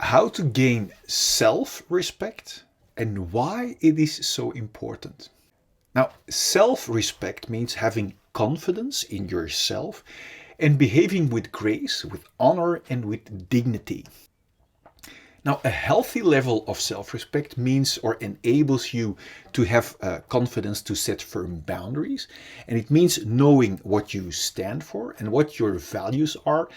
how to gain self-respect and why it is so important. Now, self-respect means having confidence in yourself and behaving with grace, with honor, and with dignity. Now, a healthy level of self-respect means or enables you to have confidence to set firm boundaries. And it means knowing what you stand for and what your values are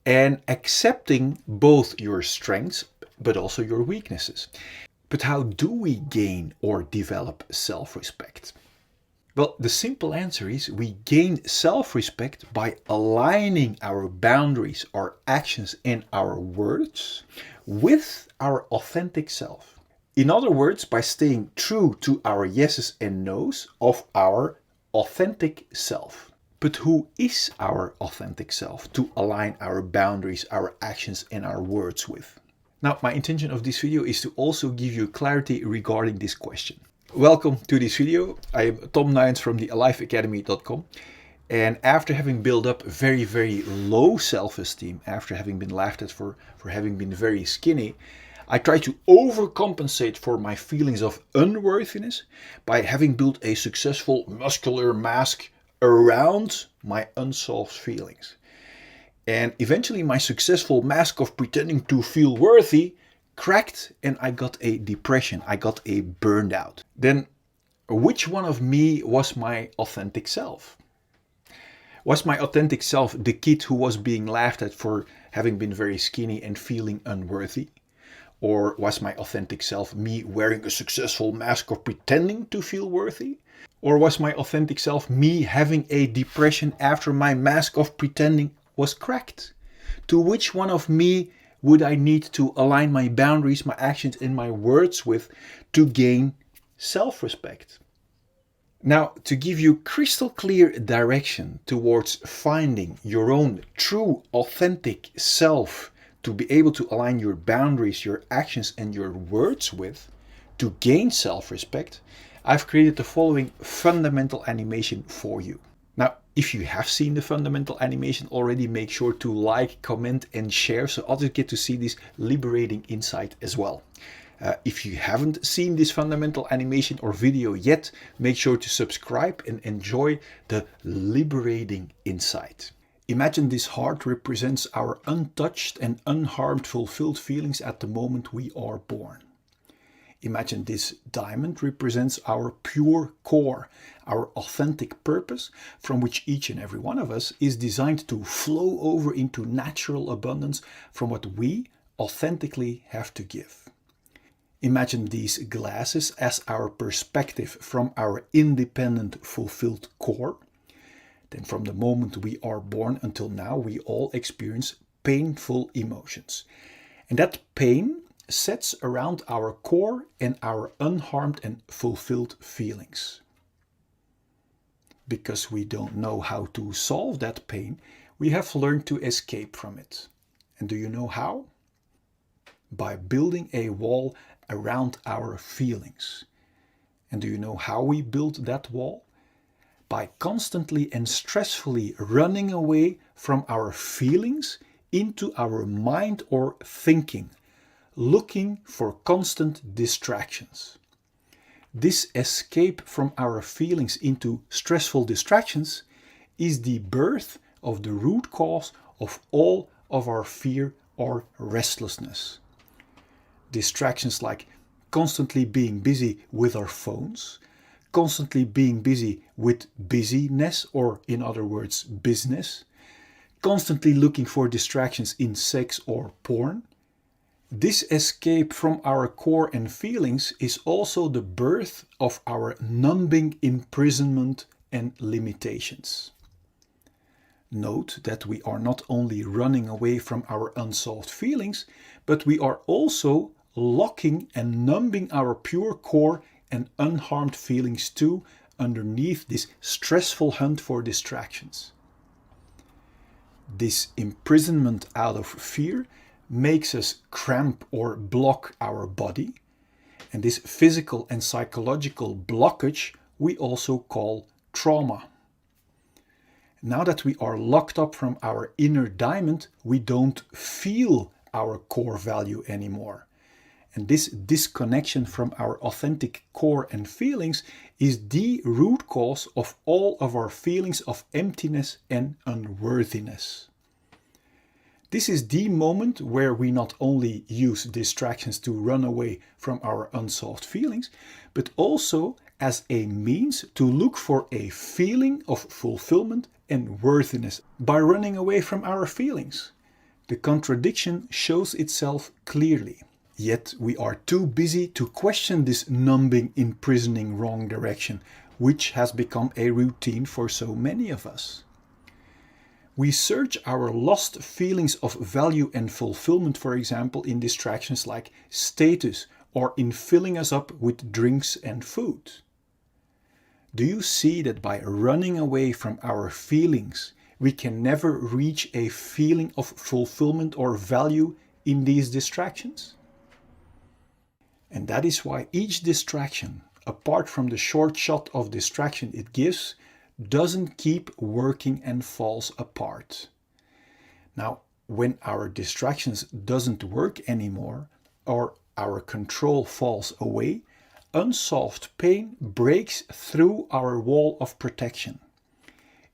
and accepting both your strengths but also your weaknesses. But how do we gain or develop self-respect? Well, the simple answer is we gain self-respect by aligning our boundaries, our actions, and our words with our authentic self. In other words, by staying true to our yeses and nos of our authentic self. But who is our authentic self to align our boundaries, our actions, and our words with? Now, my intention of this video is to also give you clarity regarding this question. Welcome to this video. I am Tom Nuyens from the alifeacademy.com, and after having built up very, very low self-esteem, after having been laughed at for having been very skinny, I try to overcompensate for my feelings of unworthiness by having built a successful muscular mask around my unsolved feelings. And eventually my successful mask of pretending to feel worthy cracked and I got a depression, I got a burned out. Then which one of me was my authentic self? Was my authentic self the kid who was being laughed at for having been very skinny and feeling unworthy? Or was my authentic self me wearing a successful mask of pretending to feel worthy? Or was my authentic self me having a depression after my mask of pretending was cracked? To which one of me would I need to align my boundaries, my actions, and my words with to gain self-respect? Now, to give you crystal clear direction towards finding your own true, authentic self, to be able to align your boundaries, your actions, and your words with, to gain self-respect, I've created the following fundamental animation for you. Now, if you have seen the fundamental animation already, make sure to like, comment, and share so others get to see this liberating insight as well. If you haven't seen this fundamental animation or video yet, make sure to subscribe and enjoy the liberating insight. Imagine this heart represents our untouched and unharmed fulfilled feelings at the moment we are born. Imagine this diamond represents our pure core, our authentic purpose, from which each and every one of us is designed to flow over into natural abundance from what we authentically have to give. Imagine these glasses as our perspective from our independent, fulfilled core. Then from the moment we are born until now, we all experience painful emotions. And that pain sets around our core and our unharmed and fulfilled feelings. Because we don't know how to solve that pain, we have learned to escape from it. And do you know how? By building a wall around our feelings. And do you know how we build that wall? By constantly and stressfully running away from our feelings into our mind or thinking, looking for constant distractions. This escape from our feelings into stressful distractions is the birth of the root cause of all of our fear or restlessness. Distractions like constantly being busy with our phones, constantly being busy with busyness, or in other words, business, constantly looking for distractions in sex or porn. This escape from our core and feelings is also the birth of our numbing imprisonment and limitations. Note that we are not only running away from our unsolved feelings, but we are also locking and numbing our pure core and unharmed feelings too underneath this stressful hunt for distractions. This imprisonment out of fear makes us cramp or block our body, and this physical and psychological blockage we also call trauma. Now that we are locked up from our inner diamond, we don't feel our core value anymore. And this disconnection from our authentic core and feelings is the root cause of all of our feelings of emptiness and unworthiness. This is the moment where we not only use distractions to run away from our unsolved feelings, but also as a means to look for a feeling of fulfillment and worthiness by running away from our feelings. The contradiction shows itself clearly. Yet we are too busy to question this numbing, imprisoning wrong direction, which has become a routine for so many of us. We search our lost feelings of value and fulfillment, for example, in distractions like status or in filling us up with drinks and food. Do you see that by running away from our feelings, we can never reach a feeling of fulfillment or value in these distractions? And that is why each distraction, apart from the short shot of distraction it gives, doesn't keep working and falls apart. Now, when our distractions doesn't work anymore or our control falls away, unsolved pain breaks through our wall of protection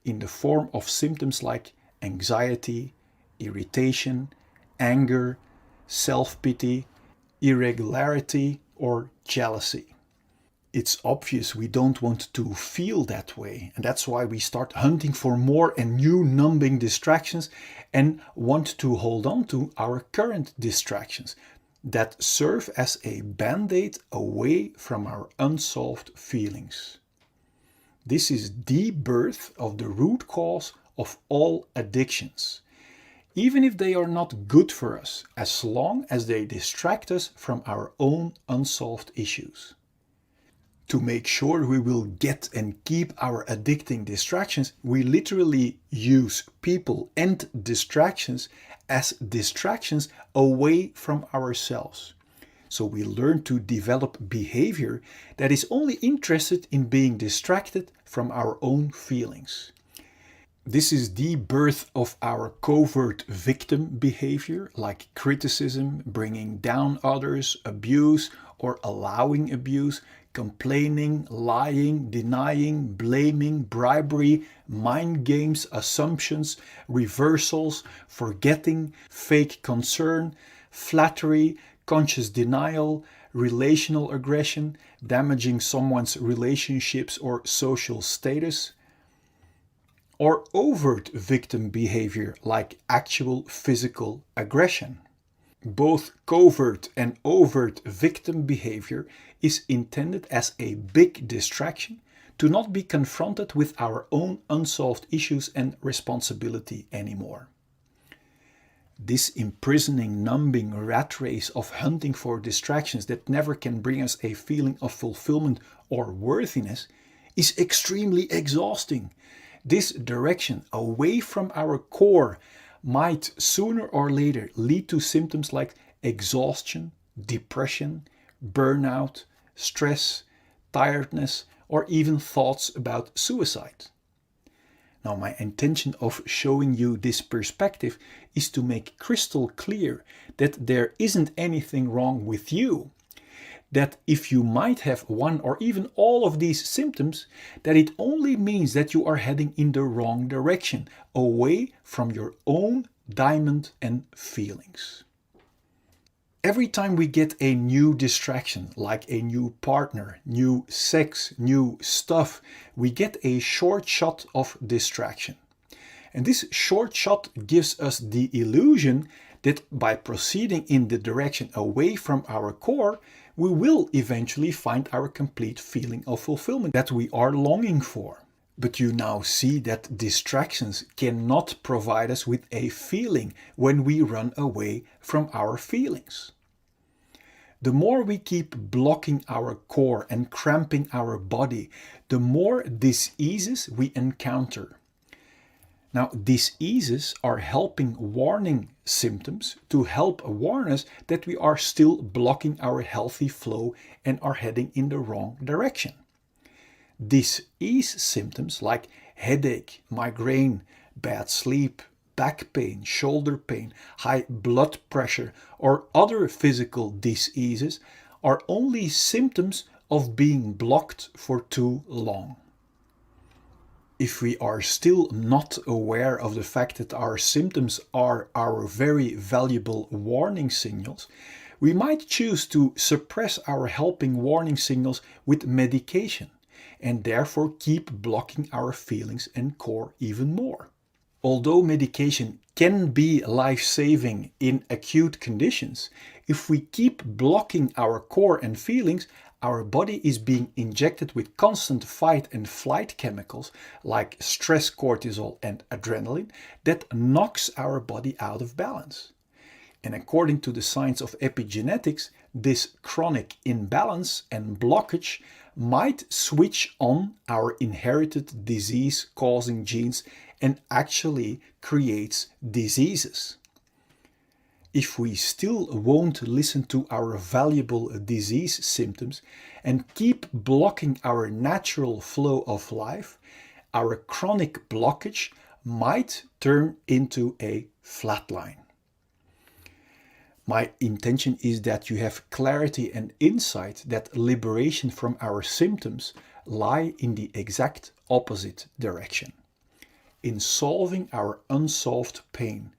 in the form of symptoms like anxiety, irritation, anger, self-pity, irregularity, or jealousy. It's obvious we don't want to feel that way, and that's why we start hunting for more and new numbing distractions and want to hold on to our current distractions that serve as a band-aid away from our unsolved feelings. This is the birth of the root cause of all addictions, even if they are not good for us, as long as they distract us from our own unsolved issues. To make sure we will get and keep our addicting distractions, we literally use people and distractions as distractions away from ourselves. So we learn to develop behavior that is only interested in being distracted from our own feelings. This is the birth of our covert victim behavior, like criticism, bringing down others, abuse or allowing abuse, complaining, lying, denying, blaming, bribery, mind games, assumptions, reversals, forgetting, fake concern, flattery, conscious denial, relational aggression, damaging someone's relationships or social status, or overt victim behavior like actual physical aggression. Both covert and overt victim behavior is intended as a big distraction to not be confronted with our own unsolved issues and responsibility anymore. This imprisoning, numbing rat race of hunting for distractions that never can bring us a feeling of fulfillment or worthiness is extremely exhausting. This direction away from our core might sooner or later lead to symptoms like exhaustion, depression, burnout, stress, tiredness, or even thoughts about suicide. Now, my intention of showing you this perspective is to make crystal clear that there isn't anything wrong with you. That if you might have one or even all of these symptoms, that it only means that you are heading in the wrong direction, away from your own diamond and feelings. Every time we get a new distraction, like a new partner, new sex, new stuff, we get a short shot of distraction. And this short shot gives us the illusion that by proceeding in the direction away from our core, we will eventually find our complete feeling of fulfillment that we are longing for. But you now see that distractions cannot provide us with a feeling when we run away from our feelings. The more we keep blocking our core and cramping our body, the more diseases we encounter. Now, diseases are helping warning symptoms to help warn us that we are still blocking our healthy flow and are heading in the wrong direction. Disease symptoms like headache, migraine, bad sleep, back pain, shoulder pain, high blood pressure, or other physical diseases are only symptoms of being blocked for too long. If we are still not aware of the fact that our symptoms are our very valuable warning signals, we might choose to suppress our helping warning signals with medication and therefore keep blocking our feelings and core even more. Although medication can be life-saving in acute conditions, if we keep blocking our core and feelings, our body is being injected with constant fight and flight chemicals like stress cortisol and adrenaline that knocks our body out of balance. And according to the science of epigenetics, this chronic imbalance and blockage might switch on our inherited disease-causing genes and actually creates diseases. If we still won't listen to our valuable disease symptoms and keep blocking our natural flow of life, our chronic blockage might turn into a flatline. My intention is that you have clarity and insight that liberation from our symptoms lie in the exact opposite direction, in solving our unsolved pain,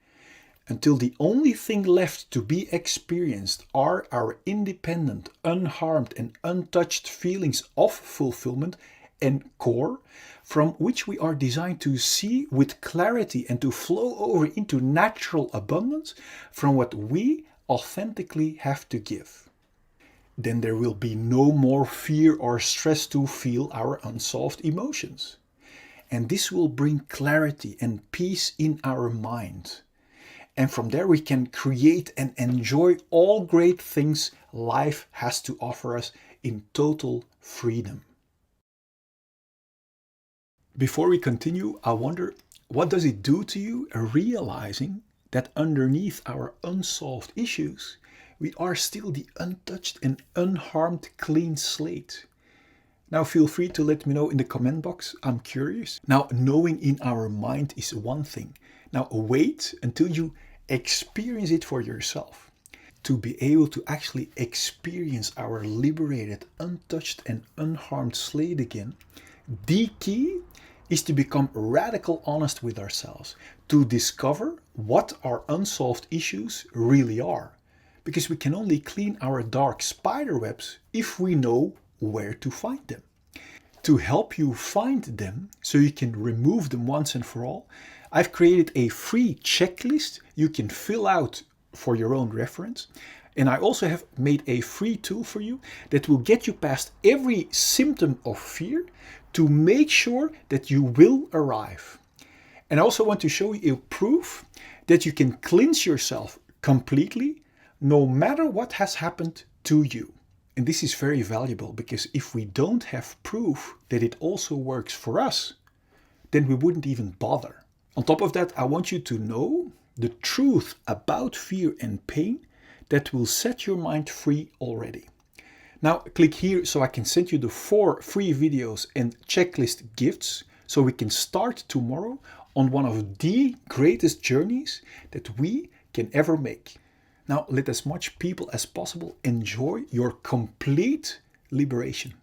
until the only thing left to be experienced are our independent, unharmed and untouched feelings of fulfillment and core, from which we are designed to see with clarity and to flow over into natural abundance from what we authentically have to give. Then there will be no more fear or stress to feel our unsolved emotions. And this will bring clarity and peace in our mind. And from there we can create and enjoy all great things life has to offer us in total freedom. Before we continue, I wonder, what does it do to you realizing that underneath our unsolved issues, we are still the untouched and unharmed clean slate? Now feel free to let me know in the comment box. I'm curious. Now, knowing in our mind is one thing. Now wait until you experience it for yourself. To be able to actually experience our liberated, untouched and unharmed slate again, the key is to become radical honest with ourselves, to discover what our unsolved issues really are. Because we can only clean our dark spider webs if we know where to find them. To help you find them, so you can remove them once and for all, I've created a free checklist you can fill out for your own reference. And I also have made a free tool for you that will get you past every symptom of fear to make sure that you will arrive. And I also want to show you a proof that you can cleanse yourself completely no matter what has happened to you. And this is very valuable because if we don't have proof that it also works for us, then we wouldn't even bother. On top of that, I want you to know the truth about fear and pain that will set your mind free already. Now click here so I can send you the 4 free videos and checklist gifts so we can start tomorrow on one of the greatest journeys that we can ever make. Now let as much people as possible enjoy your complete liberation.